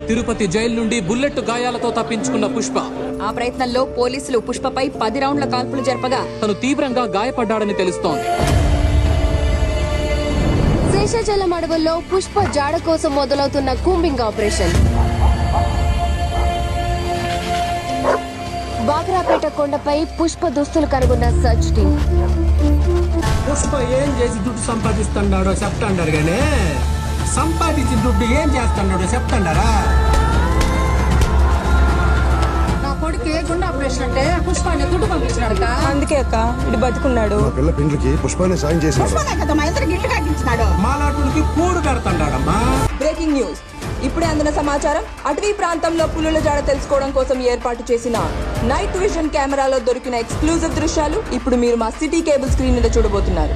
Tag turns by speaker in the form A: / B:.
A: Tirupati jail నుండి bullet గాయాలతో తప్పించుకున్న పుష్ప.
B: ఆ ప్రయత్నంలో పోలీసులు పుష్పపై 10 రౌండ్ల కాల్పులు జరపగా
A: తను తీవ్రంగా గాయపడ్డాడని తెలుస్తోంది.
C: శేషాచలం అడవుల్లో పుష్ప జాడ కోసం మొదలవుతున్న కూంబింగ్ ఆపరేషన్. బాగ్రాపేట కొండపై పుష్ప దుస్తులు కనుగొన్న సర్చ్ టీమ్.
D: పుష్ప ఏం చేసి దుడ్డు సంపాదిస్తున్నాడో చెప్తాండారు గానీ సంపాదించిన దుడ్డు ఏం చేస్తున్నాడో చెప్తాండారా?
B: నా కొడుకు గుండె ఆపరేషన్ అంటే పుష్పాన్ని దుడ్డు పంపించినాడు.
E: అందుకే అక్క ఇటు బతుకున్నాడు.
F: మా పిల్ల పెండ్లికి పుష్పాన్ని సాయం చేసినాడు.
D: మాలాటుడికి కూడు పెడతాడాడమ్మా.
E: Breaking news. ఇప్పుడే అందిన సమాచారం. అటవీ ప్రాంతంలో పులుల జాడ తెలుసుకోవడం కోసం ఏర్పాటు చేసిన నైట్ విజన్ కెమెరాలో దొరికిన ఎక్స్క్లూజివ్ దృశ్యాలు ఇప్పుడు మీరు మా సిటీ కేబుల్ స్క్రీన్ మీద చూడబోతున్నారు.